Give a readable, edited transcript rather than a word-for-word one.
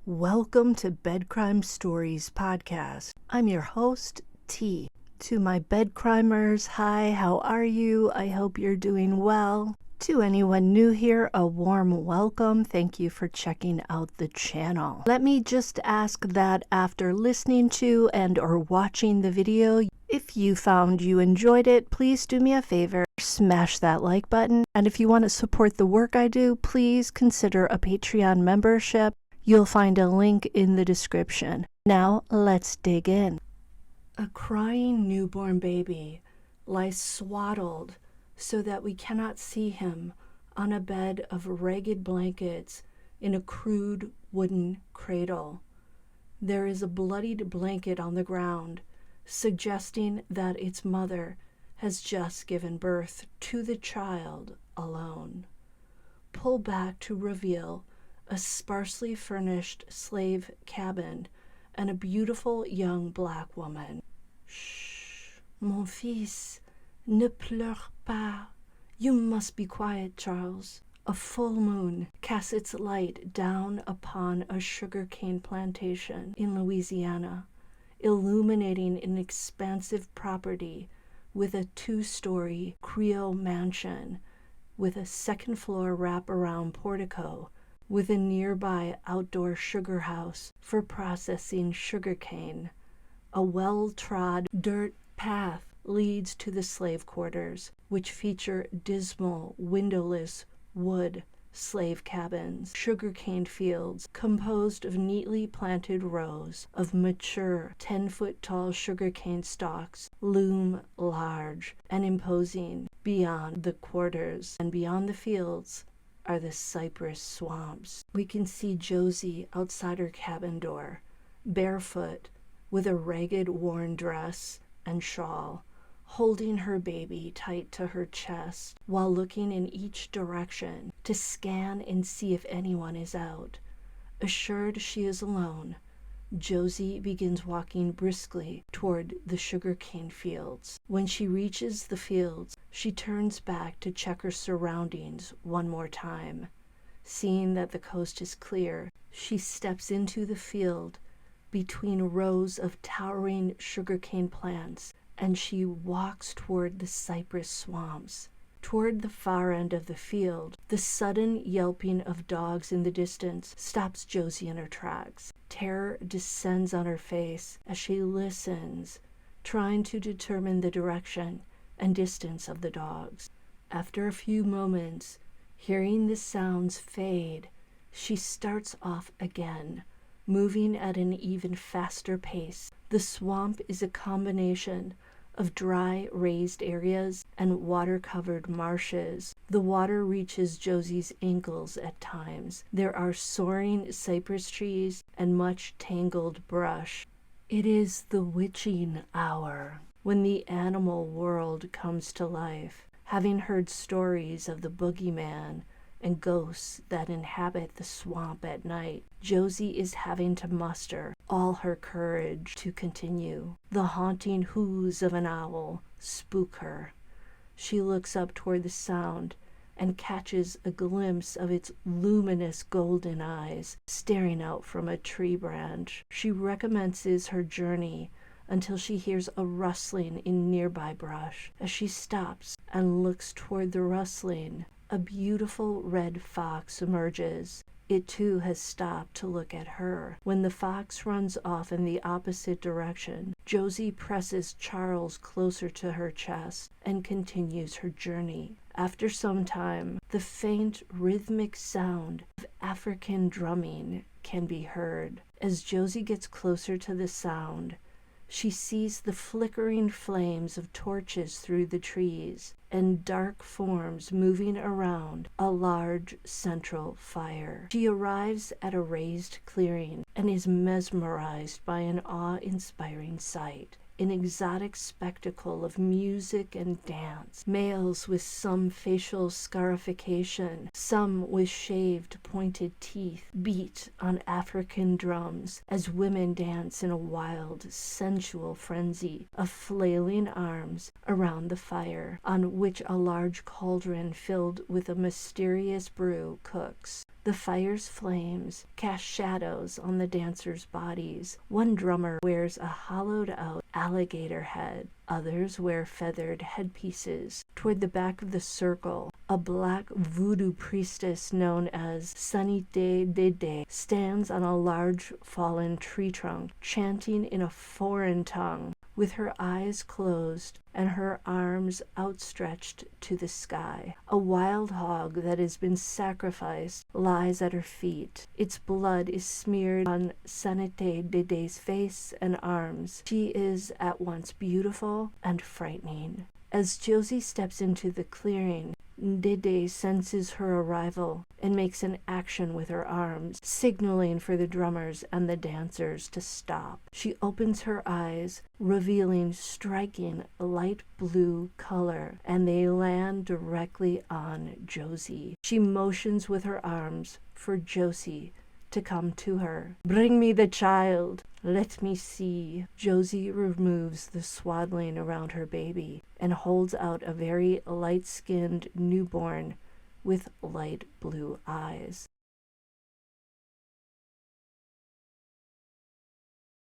Welcome to Bed Crime Stories podcast. I'm your host, T. To my bed crimers, hi, how are you? I hope you're doing well. To anyone new here, a warm welcome. Thank you for checking out the channel. Let me just ask that after listening to and or watching the video, if you found you enjoyed it, please do me a favor, smash that like button. And if you want to support the work I do, please consider a Patreon membership. You'll find a link in the description. Now, let's dig in. A crying newborn baby lies swaddled so that we cannot see him on a bed of ragged blankets in a crude wooden cradle. There is a bloodied blanket on the ground, suggesting that its mother has just given birth to the child alone. Pull back to reveal a sparsely furnished slave cabin and a beautiful young black woman. Shh, mon fils, ne pleure pas. You must be quiet, Charles. A full moon casts its light down upon a sugarcane plantation in Louisiana, illuminating an expansive property with a 2-story Creole mansion with a second-floor wraparound portico with a nearby outdoor sugar house for processing sugarcane. A well-trod dirt path leads to the slave quarters, which feature dismal, windowless wood slave cabins. Sugarcane fields composed of neatly planted rows of mature 10-foot-tall sugarcane stalks loom large and imposing beyond the quarters, and beyond the fields are the cypress swamps. We can see Josie outside her cabin door, barefoot, with a ragged worn dress and shawl, holding her baby tight to her chest while looking in each direction to scan and see if anyone is out. Assured she is alone, Josie begins walking briskly toward the sugarcane fields. When she reaches the fields, she turns back to check her surroundings one more time. Seeing that the coast is clear, she steps into the field between rows of towering sugarcane plants, and she walks toward the cypress swamps. Toward the far end of the field, the sudden yelping of dogs in the distance stops Josie in her tracks. Terror descends on her face as she listens, trying to determine the direction and distance of the dogs. After a few moments, hearing the sounds fade, she starts off again, moving at an even faster pace. The swamp is a combination of dry, raised areas and water-covered marshes. The water reaches Josie's ankles at times. There are soaring cypress trees and much tangled brush. It is the witching hour, when the animal world comes to life. Having heard stories of the boogeyman and ghosts that inhabit the swamp at night, Josie is having to muster all her courage to continue. The haunting hoos of an owl spook her. She looks up toward the sound and catches a glimpse of its luminous golden eyes staring out from a tree branch. She recommences her journey until she hears a rustling in nearby brush. As she stops and looks toward the rustling, a beautiful red fox emerges. It too has stopped to look at her. When the fox runs off in the opposite direction, Josie presses Charles closer to her chest and continues her journey. After some time, the faint rhythmic sound of African drumming can be heard. As Josie gets closer to the sound, she sees the flickering flames of torches through the trees and dark forms moving around a large central fire. She arrives at a raised clearing and is mesmerized by an awe-inspiring sight. An exotic spectacle of music and dance. Males with some facial scarification, some with shaved, pointed teeth, beat on African drums as women dance in a wild, sensual frenzy of flailing arms around the fire, on which a large cauldron filled with a mysterious brew cooks. The fire's flames cast shadows on the dancers' bodies. One drummer wears a hollowed-out alligator head. Others wear feathered headpieces. Toward the back of the circle, a black voodoo priestess known as Sanité Dede stands on a large fallen tree trunk, chanting in a foreign tongue, with her eyes closed and her arms outstretched to the sky. A wild hog that has been sacrificed lies at her feet. Its blood is smeared on Sanité Dede's face and arms. She is at once beautiful and frightening. As Josie steps into the clearing, Dede senses her arrival and makes an action with her arms, signaling for the drummers and the dancers to stop. She opens her eyes, revealing striking light blue color, and they land directly on Josie. She motions with her arms for Josie to come to her. "Bring me the child. Let me see." Josie removes the swaddling around her baby and holds out a very light-skinned newborn with light blue eyes.